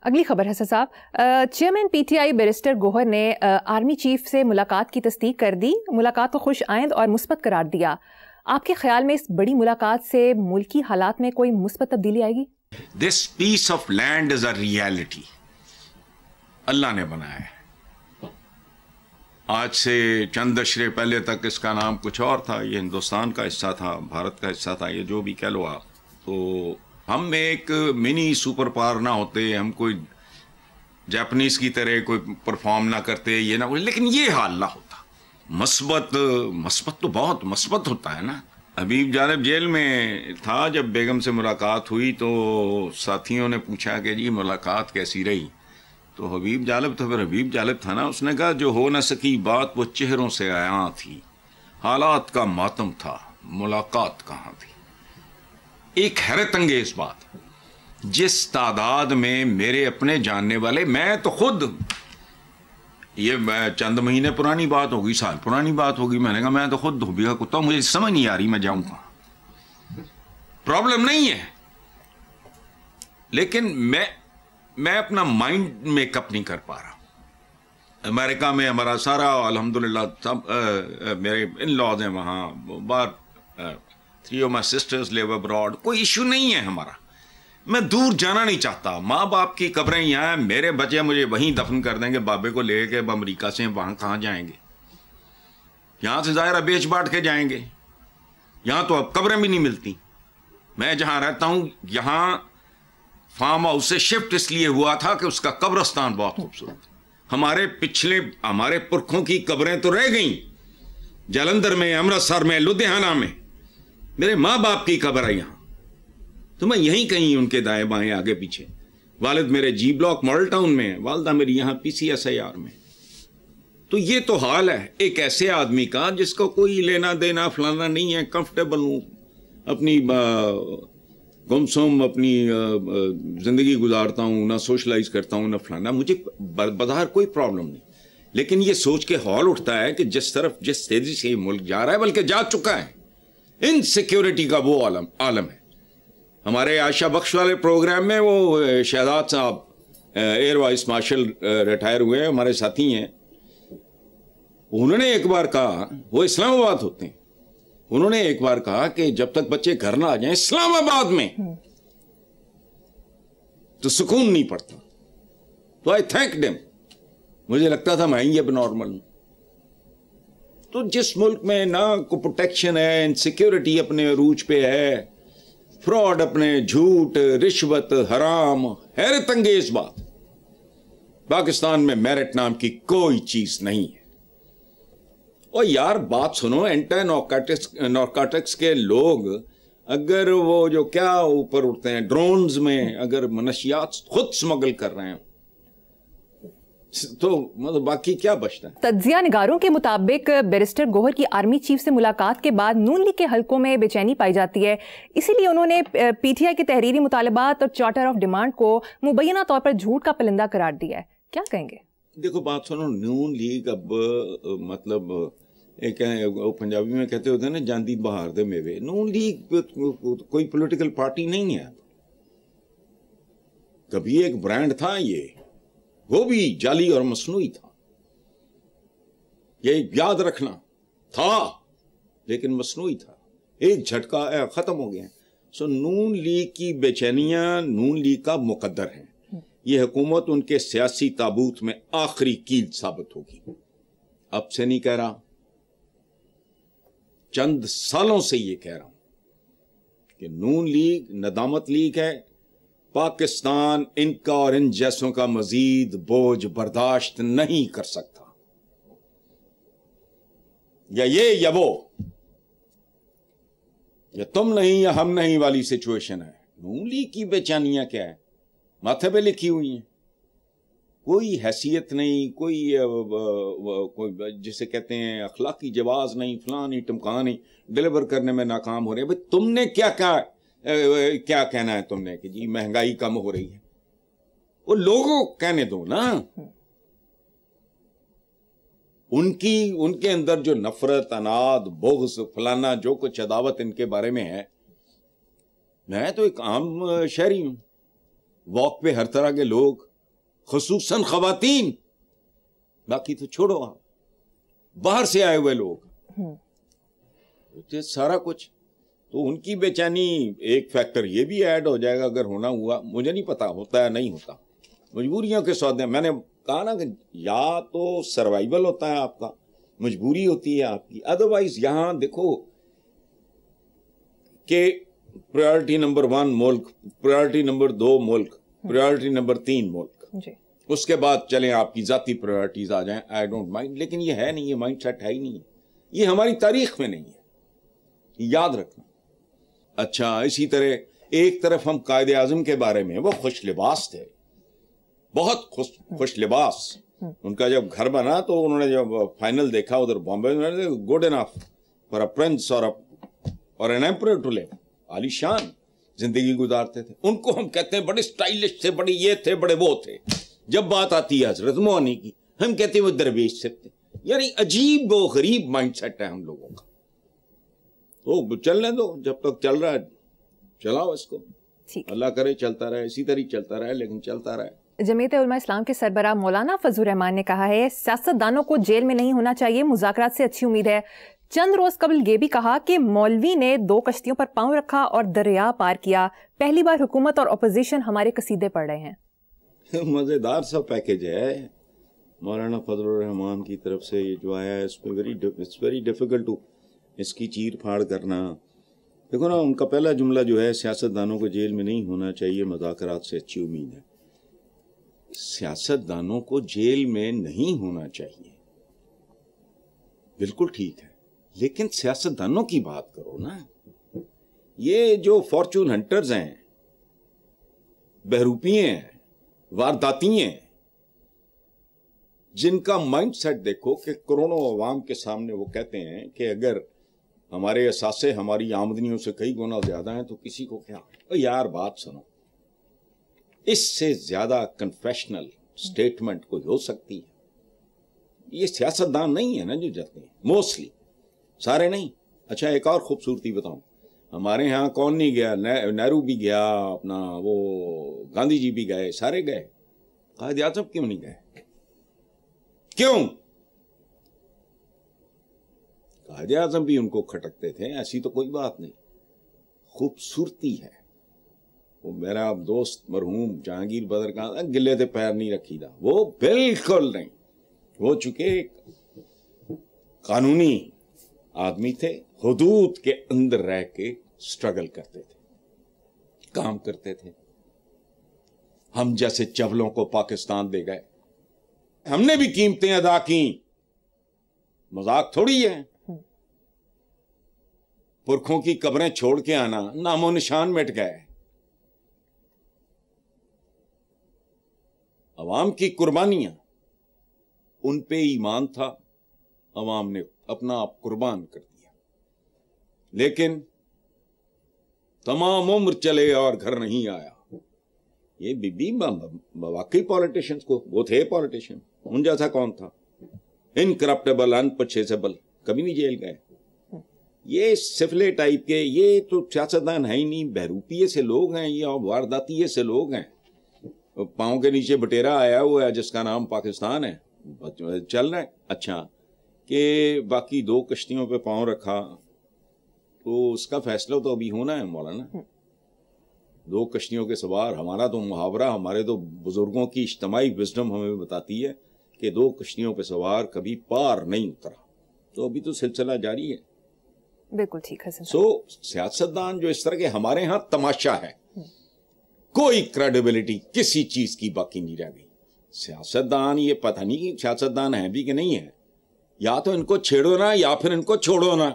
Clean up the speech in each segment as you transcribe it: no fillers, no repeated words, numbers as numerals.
اگلی خبر حسن صاحب، chairman P T I barrister Gohar نے آرمی چیف سے ملاقات کی تصدیق کر دی، ملاقات کو خوش آئند اور مثبت قرار دیا۔ آپ کے خیال میں اس بڑی ملاقات سے ملکی حالات میں کوئی مثبت تبدیلی آئے گی؟ This piece of land is a reality. اللہ نے بنایا ہے۔ آج سے چند اشرے پہلے تک اس کا نام کچھ اور تھا، یہ ہندوستان کا حصہ تھا، بھارت کا حصہ تھا، یہ جو بھی کہہ لو آپ۔ تو ہم ایک منی سپر پاور نہ ہوتے، ہم کوئی جاپنیز کی طرح کوئی پرفارم نہ کرتے، یہ نہ، لیکن یہ حال نہ ہوتا۔ مثبت تو بہت مثبت ہوتا ہے نا۔ حبیب جانب جیل میں تھا، جب بیگم سے ملاقات ہوئی تو ساتھیوں نے پوچھا کہ جی ملاقات کیسی رہی، تو حبیب جانب تو پھر حبیب جانب تھا نا، اس نے کہا جو ہو نہ سکی بات وہ چہروں سے عیاں تھی، حالات کا ماتم تھا، ملاقات کہاں تھی۔ ایک حیرت انگیز بات، جس تعداد میں میرے اپنے جاننے والے، میں تو خود، یہ چند مہینے پرانی بات ہوگی، سال پرانی بات ہوگی، میں نے کہا میں تو خود دھوبی کا کتا ہوں، مجھے سمجھ نہیں آ رہی میں جاؤں کہاں۔ پرابلم نہیں ہے، لیکن میں اپنا مائنڈ میک اپ نہیں کر پا رہا۔ امریکہ میں ہمارا سارا الحمدللہ سب میرے ان لاز ہیں وہاں، بار 3 of my sisters live abroad، کوئی ایشو نہیں ہے ہمارا۔ میں دور جانا نہیں چاہتا، ماں باپ کی قبریں یہاں ہیں، میرے بچے مجھے وہیں دفن کر دیں گے، بابے کو لے کے امریکہ سے وہاں کہاں جائیں گے؟ یہاں سے ظاہرہ بیچ باٹ کے جائیں گے، یہاں تو اب قبریں بھی نہیں ملتی۔ میں جہاں رہتا ہوں یہاں فارم ہاؤس سے شفٹ اس لیے ہوا تھا کہ اس کا قبرستان بہت خوبصورت، ہمارے پرکھوں کی قبریں تو رہ گئیں، جلندھر میں، امرتسر میں، لدھیانہ میں، میرے ماں باپ کی قبر ہے یہاں، تو میں یہیں کہیں ان کے دائیں بائیں آگے پیچھے۔ والد میرے جی بلاک ماڈل ٹاؤن میں، والدہ میری یہاں PCSIR میں۔ تو یہ تو حال ہے ایک ایسے آدمی کا جس کو کوئی لینا دینا فلانا نہیں ہے، کمفرٹیبل ہوں، اپنی گمسم اپنی زندگی گزارتا ہوں، نہ سوشلائز کرتا ہوں نہ فلانا، مجھے بظاہر کوئی پرابلم نہیں، لیکن یہ سوچ کے ہال اٹھتا ہے کہ جس تیزی سے یہ ملک جا رہا ہے، بلکہ جا چکا ہے، انسیکیورٹی کا وہ عالم ہے۔ ہمارے عائشہ بخش والے پروگرام میں وہ شہزاد صاحب ایئر وائس مارشل ریٹائر ہوئے ہیں، ہمارے ساتھی ہیں، انہوں نے ایک بار کہا، وہ اسلام آباد ہوتے ہیں، انہوں نے ایک بار کہا کہ جب تک بچے گھر نہ آ جائیں اسلام آباد میں تو سکون نہیں پڑتا۔ تو آئی تھینک دیم، مجھے لگتا تھا میں ہی اب نارمل ہوں۔ تو جس ملک میں نہ کو پروٹیکشن ہے، انسیکیورٹی اپنے عروج پہ ہے، فراڈ اپنے، جھوٹ، رشوت، حرام، حیرت انگیز بات، پاکستان میں میرٹ نام کی کوئی چیز نہیں ہے۔ اور یار بات سنو، اینٹی نارکوٹکس کے لوگ اگر وہ جو کیا اوپر اٹھتے ہیں ڈرونز میں، اگر منشیات خود سمگل کر رہے ہیں تو مطلب باقی کیا بچتا ہے؟ تجزیہ نگاروں کے مطابق بیرسٹر گوہر کی آرمی چیف سے ملاقات کے بعد نون لیگ کے حلقوں میں بے چینی پائی جاتی ہے، اسی لیے انہوں نے PTI کے تحریری مطالبات اور چارٹر آف ڈیمانڈ کو مبینہ طور پر جھوٹ کا پرندہ قرار دیا ہے۔ کیا کہیں گے؟ دیکھو بات سنو، نون لیگ اب مطلب ایک پنجابی میں کہتے ہوتے ہیں نا جاندی بہار دے میوے، نون لیگ کوئی پولیٹیکل پارٹی نہیں ہے، کبھی ایک برانڈ تھا، یہ وہ بھی جعلی اور مصنوعی تھا، یہ یاد رکھنا، تھا لیکن مصنوعی تھا، ایک جھٹکا ختم ہو گیا۔ سو نون لیگ کی بے چینیاں نون لیگ کا مقدر ہیں، یہ حکومت ان کے سیاسی تابوت میں آخری کیل ثابت ہوگی۔ اب سے نہیں کہہ رہا، چند سالوں سے یہ کہہ رہا ہوں کہ نون لیگ ندامت لیگ ہے، پاکستان ان کا اور ان جیسوں کا مزید بوجھ برداشت نہیں کر سکتا، یا یہ یا وہ، یا تم نہیں یا ہم نہیں والی سچویشن ہے۔ نون لیگ کی بے چینیاں کیا ہے؟ ماتھے پہ لکھی ہوئی ہیں، کوئی حیثیت نہیں، کوئی جسے کہتے ہیں اخلاقی جواز نہیں، فلاں نہیں، ٹمکا نہیں، ڈیلیور کرنے میں ناکام ہو رہے ہیں۔ بھائی تم نے کیا کہنا ہے تم نے کہ جی مہنگائی کم ہو رہی ہے؟ وہ لوگوں کہنے دو نا، ان کے اندر جو نفرت، اناد، بغض، فلانا جو کچھ عداوت ان کے بارے میں ہے۔ میں تو ایک عام شہری ہوں، واک پہ ہر طرح کے لوگ، خصوصاً خواتین، باقی تو چھوڑو آپ باہر سے آئے ہوئے لوگ، سارا کچھ. تو ان کی بے چینی ایک فیکٹر یہ بھی ایڈ ہو جائے گا اگر ہونا ہوا. مجھے نہیں پتا ہوتا ہے نہیں ہوتا، مجبوریوں کے سودے. میں نے کہا نا کہ یا تو سروائیول ہوتا ہے آپ کا، مجبوری ہوتی ہے آپ کی، ادروائز یہاں دیکھو کہ پرائرٹی نمبر 1 ملک، پرائرٹی نمبر 2 ملک، پرائرٹی نمبر 3 ملک، اس کے بعد چلیں آپ کی ذاتی پرائرٹیز آ جائیں، آئی ڈونٹ مائنڈ. لیکن یہ ہے نہیں، یہ مائنڈ سیٹ ہے ہی نہیں، یہ ہماری تاریخ میں نہیں ہے، یاد رکھنا. اچھا اسی طرح ایک طرف ہم قائد اعظم کے بارے میں، وہ خوش لباس تھے، بہت خوش لباس. ان کا جب گھر بنا تو انہوں نے جب فائنل دیکھا ادھر بامبے میں، good enough for a prince اور این ایمپرر ٹو لیو. عالی شان زندگی گزارتے تھے. ان کو ہم کہتے ہیں بڑے سٹائلش تھے، بڑے یہ تھے، بڑے وہ تھے. جب بات آتی ہے حضرت موانی کی، ہم کہتے ہیں وہ درویش سے تھے. یعنی عجیب و غریب مائنڈ سیٹ ہے ہم لوگوں کا. تو چلنے دو، جب تک چل رہا ہے چلاؤ اس کو، اللہ کرے چلتا رہے، اسی طرح چلتا رہے، لیکن چلتا رہے. جمعیت علماء اسلام کے سربراہ مولانا فضل الرحمان نے کہا ہے سیاستدانوں کو جیل میں نہیں ہونا چاہیے، مذاکرات سے اچھی امید ہے. چند روز قبل یہ بھی کہا کہ مولوی نے 2 کشتیوں پر پاؤں رکھا اور دریا پار کیا. پہلی بار حکومت اور اپوزیشن ہمارے قصیدے پڑھ رہے ہیں. مزیدار سا پیکج ہے مولانا فضل الرحمان کی طرف سے یہ جو آیا ہے. اس میں اٹس ویری ڈیفیکلٹ ٹو اس کی چیر پھاڑ کرنا. دیکھو نا، ان کا پہلا جملہ جو ہے سیاستدانوں کو جیل میں نہیں ہونا چاہیے، مذاکرات سے اچھی امید ہے. سیاستدانوں کو جیل میں نہیں ہونا چاہیے، بالکل ٹھیک ہے، لیکن سیاستدانوں کی بات کرو نا. یہ جو فارچون ہنٹرز ہیں، بہروپی ہیں، وارداتی ہیں، جن کا مائنڈ سیٹ دیکھو کہ کروڑوں عوام کے سامنے وہ کہتے ہیں کہ اگر ہمارے اثاثے ہماری آمدنیوں سے کئی گنا زیادہ ہیں تو کسی کو کیا. یار بات سنو، اس سے زیادہ کنفیشنل سٹیٹمنٹ کوئی ہو سکتی ہے؟ یہ سیاستدان نہیں ہے نا جو جاتے ہیں، موسٹلی سارے نہیں. اچھا ایک اور خوبصورتی بتاؤں، ہمارے ہاں کون نہیں گیا؟ نہرو بھی گیا، اپنا وہ گاندھی جی بھی گئے، سارے گئے. قائد اعظم کیوں نہیں گئے؟ کیوں؟ قائد اعظم بھی ان کو کھٹکتے تھے، ایسی تو کوئی بات نہیں. خوبصورتی ہے. وہ میرا دوست مرحوم جہانگیر بدر کا گلے تے پیر نہیں رکھی دا، وہ بالکل نہیں. وہ چونکہ قانونی آدمی تھے، حدود کے اندر رہ کے سٹرگل کرتے تھے، کام کرتے تھے. ہم جیسے چولوں کو پاکستان دے گئے، ہم نے بھی قیمتیں ادا کی، مذاق تھوڑی ہے. پرکھوں کی قبریں چھوڑ کے آنا، نام و نشان مٹ گئے. عوام کی قربانیاں، ان پہ ایمان تھا، عوام نے اپنا آپ قربان کر دیا. لیکن تمام عمر چلے اور گھر نہیں آیا. یہ بی واقعی پالیٹیشینز کو، وہ تھے پالیٹیشین، ان جیسا کون تھا؟ انکرپٹیبل، انپرچیزیبل، کبھی نہیں جیل گئے. یہ سفلے ٹائپ کے، یہ تو سیاستدان ہے ہی نہیں، بہروپیے سے لوگ ہیں یہ، اور وارداتیے سے لوگ ہیں. پاؤں کے نیچے بٹیرا آیا ہوا ہے جس کا نام پاکستان ہے، چل رہا ہے. اچھا کہ باقی 2 کشتیوں پہ پاؤں رکھا، تو اس کا فیصلہ تو ابھی ہونا ہے مولانا. 2 کشتیوں کے سوار، ہمارا تو محاورہ، ہمارے تو بزرگوں کی اجتماعی وزڈم ہمیں بتاتی ہے کہ 2 کشتیوں پہ سوار کبھی پار نہیں اترا. تو ابھی تو سلسلہ جاری ہے. بالکل ٹھیک ہے. سیاستدان جو اس طرح کے ہمارے ہاں تماشا ہے، کوئی کریڈیبلٹی کسی چیز کی باقی نہیں رہ گئی. سیاستدان یہ پتہ نہیں کہ سیاستدان ہیں بھی کہ نہیں ہے. یا تو ان کو چھیڑو نا یا پھر ان کو چھوڑو نا.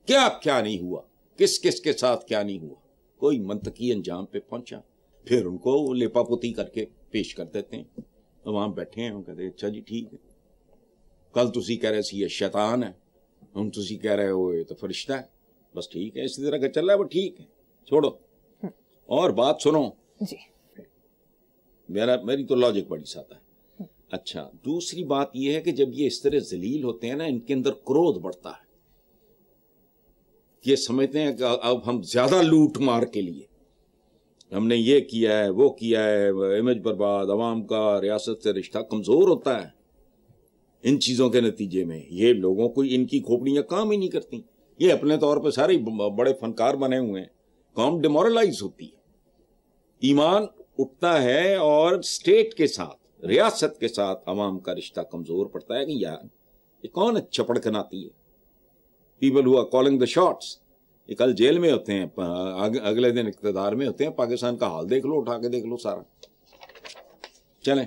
کیا نہیں ہوا، کس کے ساتھ کیا نہیں ہوا، کوئی منطقی انجام پہ پہنچا. پھر ان کو لیپا پوتی کر کے پیش کر دیتے ہیں. وہاں بیٹھے ہیں، ہم کہتے ہیں اچھا جی ٹھیک ہے. کل تسی کہہ رہے سی یہ شیطان ہے، ہم تسی کہہ رہے ہو یہ تو فرشتہ ہے. بس ٹھیک ہے، اسی طرح کا چل رہا ہے، وہ ٹھیک ہے، چھوڑو. اور بات سنو جی، میری تو لاجک بڑی سادہ ہے. اچھا دوسری بات یہ ہے کہ جب یہ اس طرح ذلیل ہوتے ہیں نا، ان کے اندر کرودھ بڑھتا ہے. یہ سمجھتے ہیں کہ اب ہم زیادہ لوٹ مار کے لیے ہم نے یہ کیا ہے وہ کیا ہے، امیج برباد، عوام کا ریاست سے رشتہ کمزور ہوتا ہے ان چیزوں کے نتیجے میں. یہ لوگوں کو ان کی کھوپڑیاں کام ہی نہیں کرتی. یہ اپنے طور پہ سارے بڑے فنکار بنے ہوئے ہیں. قوم ڈیمورلائز ہوتی ہے، ایمان اٹھتا ہے، اور اسٹیٹ کے ساتھ، ریاست کے ساتھ عوام کا رشتہ کمزور پڑتا ہے کہ یار یہ کون چپڑکن آتی ہے. People who are calling the shots, یہ کل جیل میں ہوتے ہیں، اگلے دن اقتدار میں ہوتے ہیں. پاکستان کا حال دیکھ لو، اٹھا کے دیکھ لو سارا. چلیں.